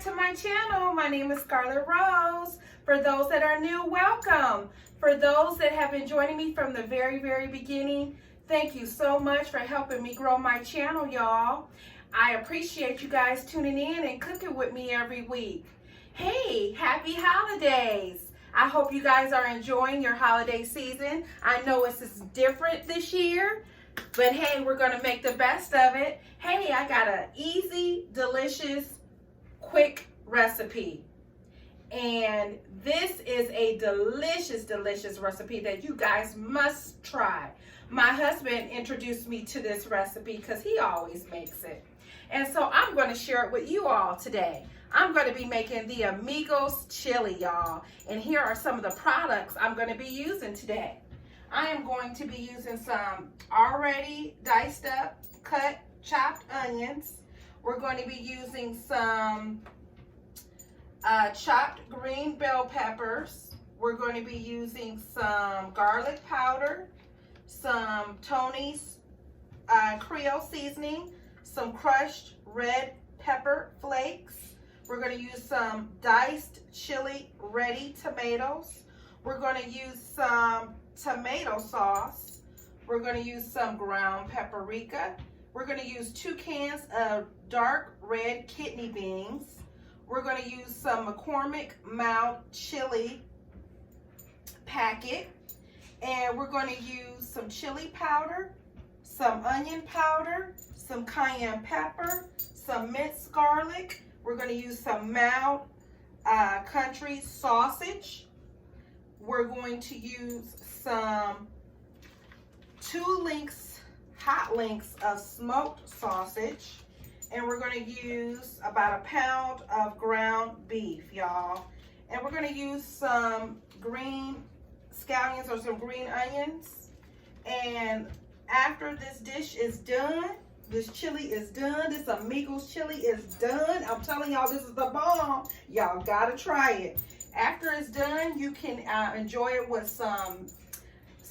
to my channel. My name is Scarlett Rose. For those that are new, welcome. For those that have been joining me from the very beginning, thank you so much for helping me grow my channel, y'all. I appreciate you guys tuning in and cooking with me every week. Hey, happy holidays. I hope you guys are enjoying your holiday season. I know it's different this year, but hey, we're gonna make the best of it. Hey, I got an easy, delicious, quick recipe. And this is a delicious recipe that you guys must try. My husband introduced me to this recipe because he always makes it. And so I'm going to share it with you all today. I'm going to be making the Amigos Chili, y'all. And here are some of the products I'm going to be using today. I am going to be using some already diced up, cut, chopped onions. We're going to be using some chopped green bell peppers. We're going to be using some garlic powder, some Tony's Creole seasoning, some crushed red pepper flakes. We're going to use some diced chili ready tomatoes. We're going to use some tomato sauce. We're going to use some ground paprika. We're going to use 2 cans of dark red kidney beans. We're going to use some McCormick mild chili packet. And we're going to use some chili powder, some onion powder, some cayenne pepper, some minced garlic. We're going to use some mild country sausage. We're going to use some 2 hot links of smoked sausage. And we're going to use about 1 pound of ground beef, y'all. And we're going to use some green scallions or some green onions. And after this dish is done, this chili is done, this Amigos chili is done. I'm telling y'all, this is the bomb. Y'all gotta try it. After it's done, you can enjoy it with some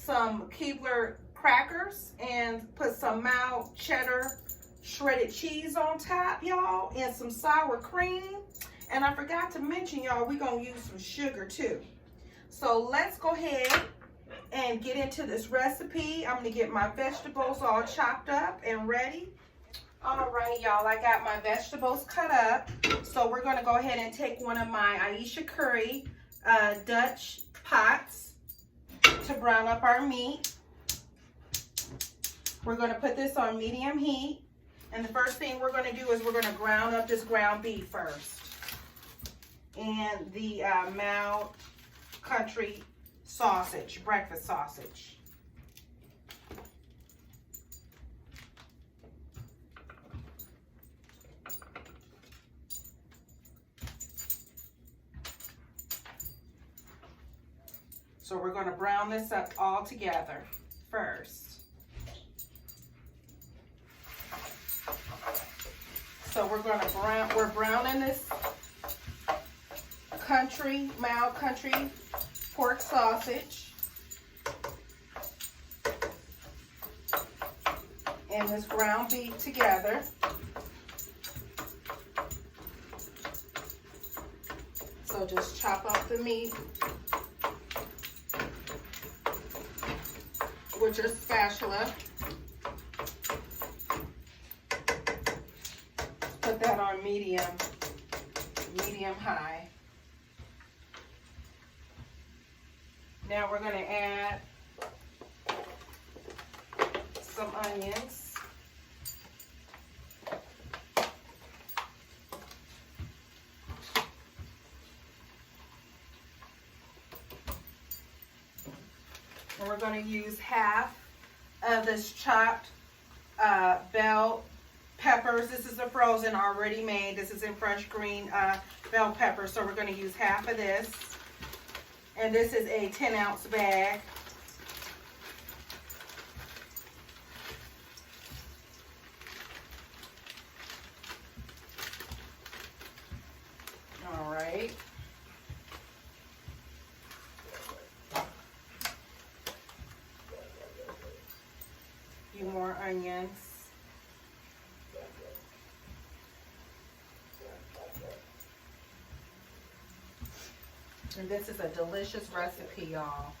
keebler crackers and put some mild cheddar shredded cheese on top, y'all, and some sour cream. And I forgot to mention, y'all, we're gonna use some sugar too. So let's go ahead and get into this recipe. I'm gonna get my vegetables all chopped up and ready. All right, y'all, I got my vegetables cut up. So we're gonna go ahead and take one of my Aisha Curry Dutch pots to brown up our meat. We're gonna put this on medium heat. And the first thing we're gonna do is we're gonna ground up this ground beef first. And the mild country sausage, breakfast sausage. So we're going to brown this up all together first. So we're browning this mild country pork sausage and this ground beef together. So just chop up the meat with your spatula. Put that on medium high. Now we're going to add some onions. And we're going to use half of this chopped bell peppers. This is a frozen, already made. This is in fresh green bell pepper. So we're going to use half of this. And this is a 10-ounce bag. All right. A few more onions. And this is a delicious recipe, y'all.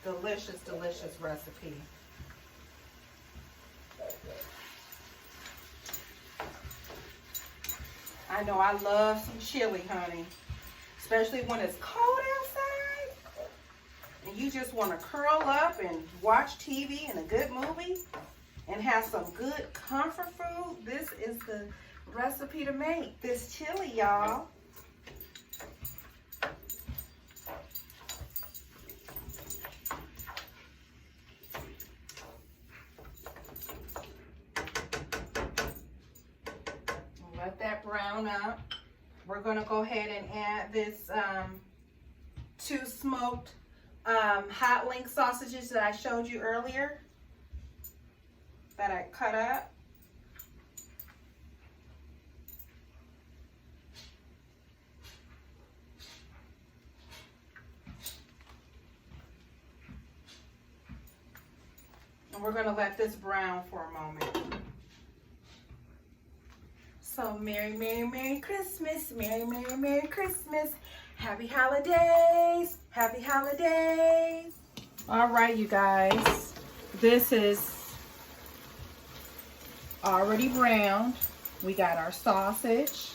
Delicious, delicious recipe. I know I love some chili, honey. Especially when it's cold outside. And you just want to curl up and watch TV and a good movie. And have some good comfort food. This is the recipe to make this chili, y'all. Let that brown up. We're going to go ahead and add this 2 smoked hot link sausages that I showed you earlier that I cut up. And we're going to let this brown for a moment. So Merry, Merry, Merry Christmas. Merry, Merry, Merry Christmas. Happy holidays. Happy holidays. All right, you guys. This is already browned. We got our sausage,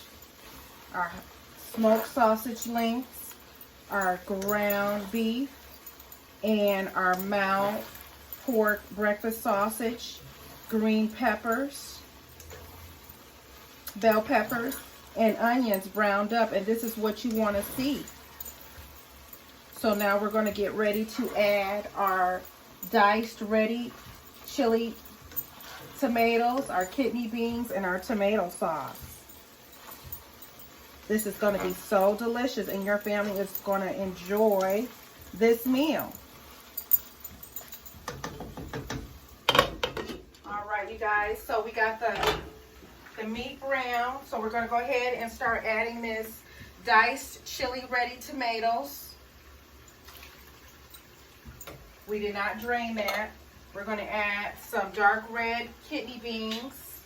our smoked sausage links, our ground beef, and our mild pork breakfast sausage, green peppers, bell peppers, and onions browned up. And this is what you want to see. So now we're going to get ready to add our diced ready chili tomatoes, our kidney beans, and our tomato sauce. This is going to be so delicious, and your family is going to enjoy this meal. All right, you guys, so we got the meat brown, so we're going to go ahead and start adding this diced chili ready tomatoes. We did not drain that. We're going to add some dark red kidney beans.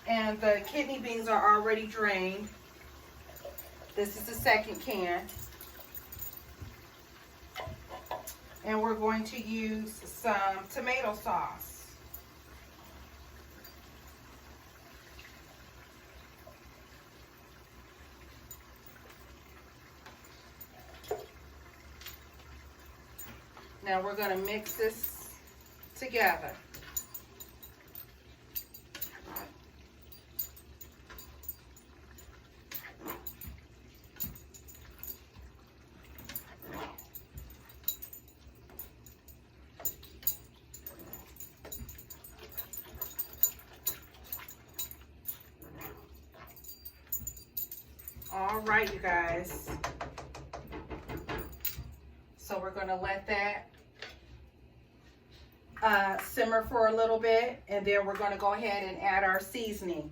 And the kidney beans are already drained. This is the second can. And we're going to use some tomato sauce. Now we're going to mix this together. All right, you guys. So we're going to let that simmer for a little bit, and then we're going to go ahead and add our seasoning.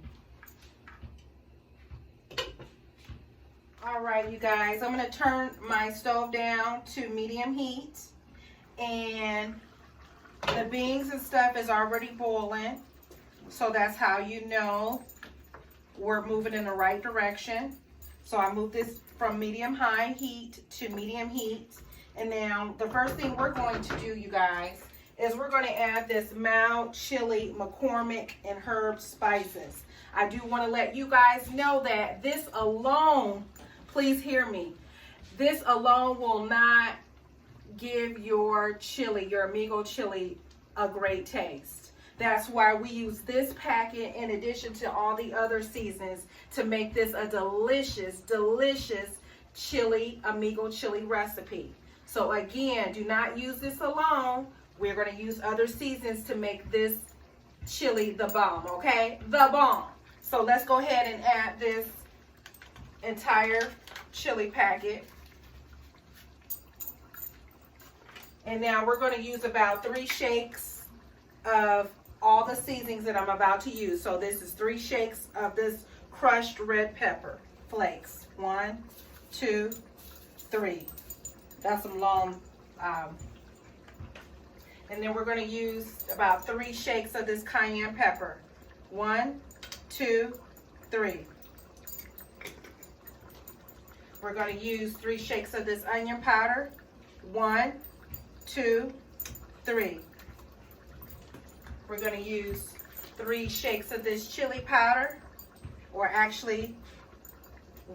All right, you guys, I'm going to turn my stove down to medium heat, and the beans and stuff is already boiling, so that's how you know we're moving in the right direction. So I moved this from medium high heat to medium heat, and now the first thing we're going to do, you guys, is we're going to add this mild chili McCormick and herb spices. I do want to let you guys know that this alone, please hear me, this alone will not give your chili, your Amigo chili, a great taste. That's why we use this packet in addition to all the other seasons to make this a delicious, delicious chili, Amigo chili recipe. So again, do not use this alone. We're going to use other seasons to make this chili the bomb, okay? The bomb. So let's go ahead and add this entire chili packet. And now we're going to use about 3 shakes of all the seasonings that I'm about to use. So this is 3 shakes of this crushed red pepper flakes. 1, 2, 3. That's some long. And then we're going to use about 3 shakes of this cayenne pepper. 1, 2, 3. We're going to use 3 shakes of this onion powder. 1, 2, 3. We're going to use 3 shakes of this chili powder, or actually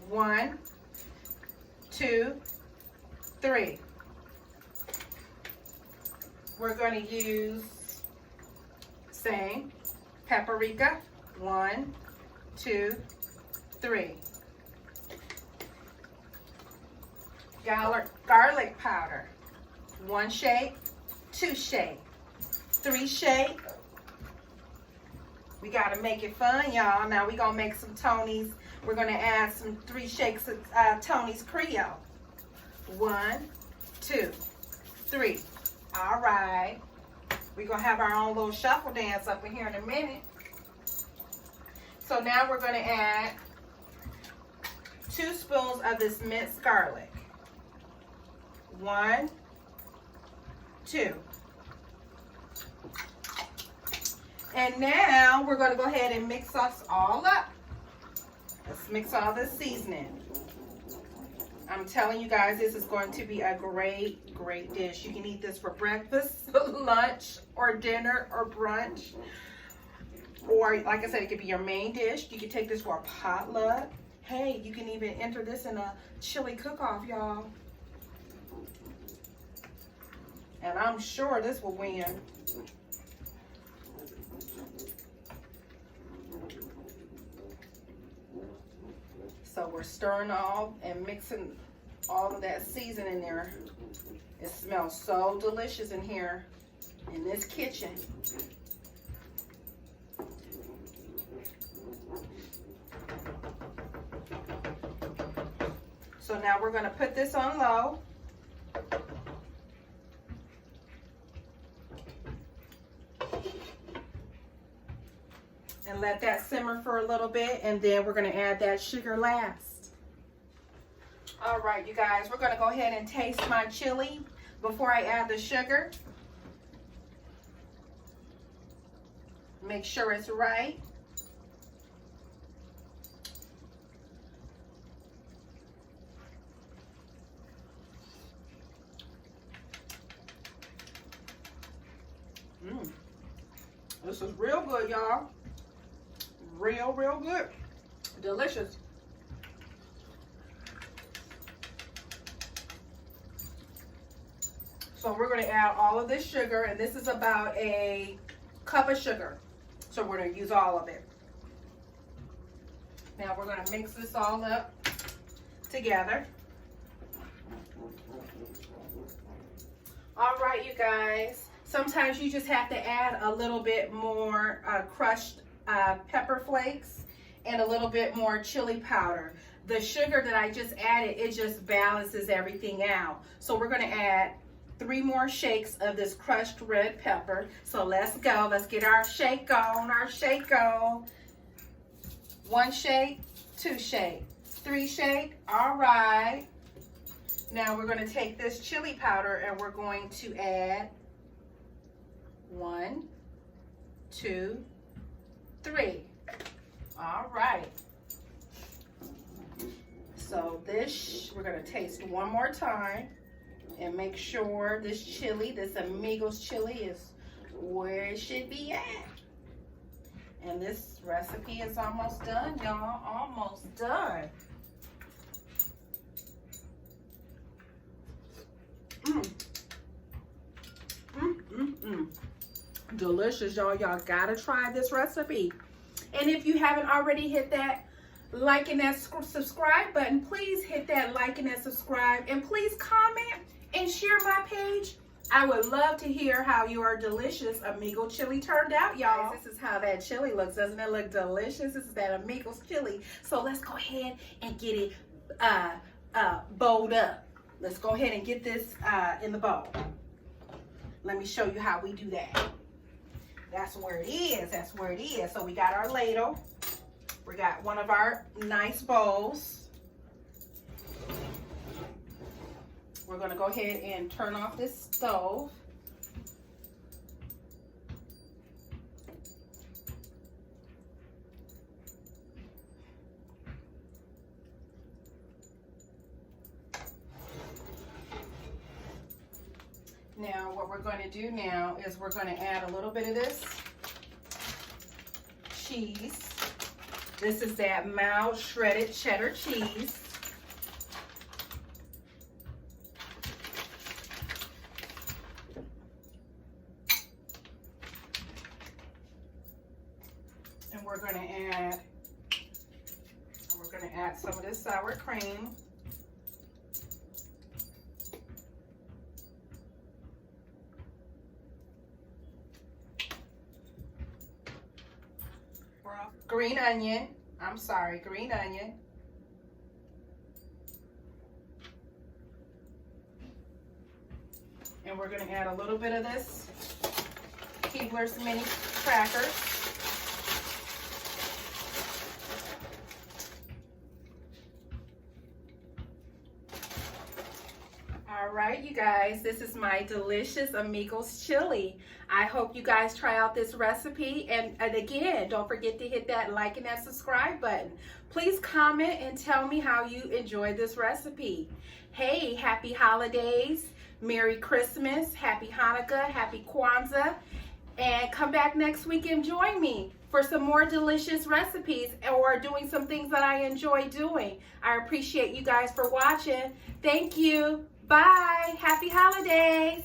1, 2, 3. We're going to use same paprika. 1, 2, 3. Garlic powder. 1 shake, 2 shake, 3 shake. We got to make it fun, y'all. Now we're going to make some Tony's. We're going to add some 3 shakes of Tony's Creole. 1, 2, 3. All right. We're going to have our own little shuffle dance up in here in a minute. So now we're going to add 2 spoons of this minced garlic. 1, 2. And now we're going to go ahead and mix us all up. Let's mix all this seasoning. I'm telling you guys, this is going to be a great, great dish. You can eat this for breakfast, lunch, or dinner, or brunch. Or, like I said, it could be your main dish. You can take this for a potluck. Hey, you can even enter this in a chili cook-off, y'all. And I'm sure this will win. So we're stirring all and mixing all of that seasoning in there. It smells so delicious in here, in this kitchen. So now we're going to put this on low. And let that simmer for a little bit, and then we're going to add that sugar last. All right, you guys, we're going to go ahead and taste my chili before I add the sugar. Make sure it's right. This is real good, y'all. Real, real good. Delicious. So we're going to add all of this sugar, and this is about a cup of sugar. So we're going to use all of it. Now we're going to mix this all up together. All right, you guys. Sometimes you just have to add a little bit more crushed pepper flakes and a little bit more chili powder. The sugar that I just added, it just balances everything out. So we're going to add 3 more shakes of this crushed red pepper. So let's go. Let's get our shake on, our shake on. 1 shake, 2 shake, 3 shake. All right. Now we're going to take this chili powder and we're going to add 1, 2, 3. All right. So this, we're going to taste one more time and make sure this chili, this Amigos chili, is where it should be at. And this recipe is almost done, y'all. Almost done. Delicious, y'all. Y'all gotta try this recipe. And if you haven't already hit that like and that subscribe button, please hit that like and that subscribe, and please comment and share my page. I would love to hear how your delicious Amigo chili turned out, y'all. This is how that chili looks. Doesn't it look delicious? This is that Amigos chili. So let's go ahead and get it bowled up. Let's go ahead and get this in the bowl. Let me show you how we do that. That's where it is. That's where it is. So we got our ladle. We got one of our nice bowls. We're going to go ahead and turn off this stove. Now what we're going to do now is we're going to add a little bit of this cheese. This is that mild shredded cheddar cheese. And we're going to add some of this sour cream. Green onion. Green onion. And we're going to add a little bit of this Keebler's mini crackers. All right, you guys, this is my Delicious Amigos Chili. I hope you guys try out this recipe. And again, don't forget to hit that like and that subscribe button. Please comment and tell me how you enjoyed this recipe. Hey, happy holidays, Merry Christmas, Happy Hanukkah, Happy Kwanzaa. And come back next week and join me for some more delicious recipes or doing some things that I enjoy doing. I appreciate you guys for watching. Thank you. Bye. Happy holidays.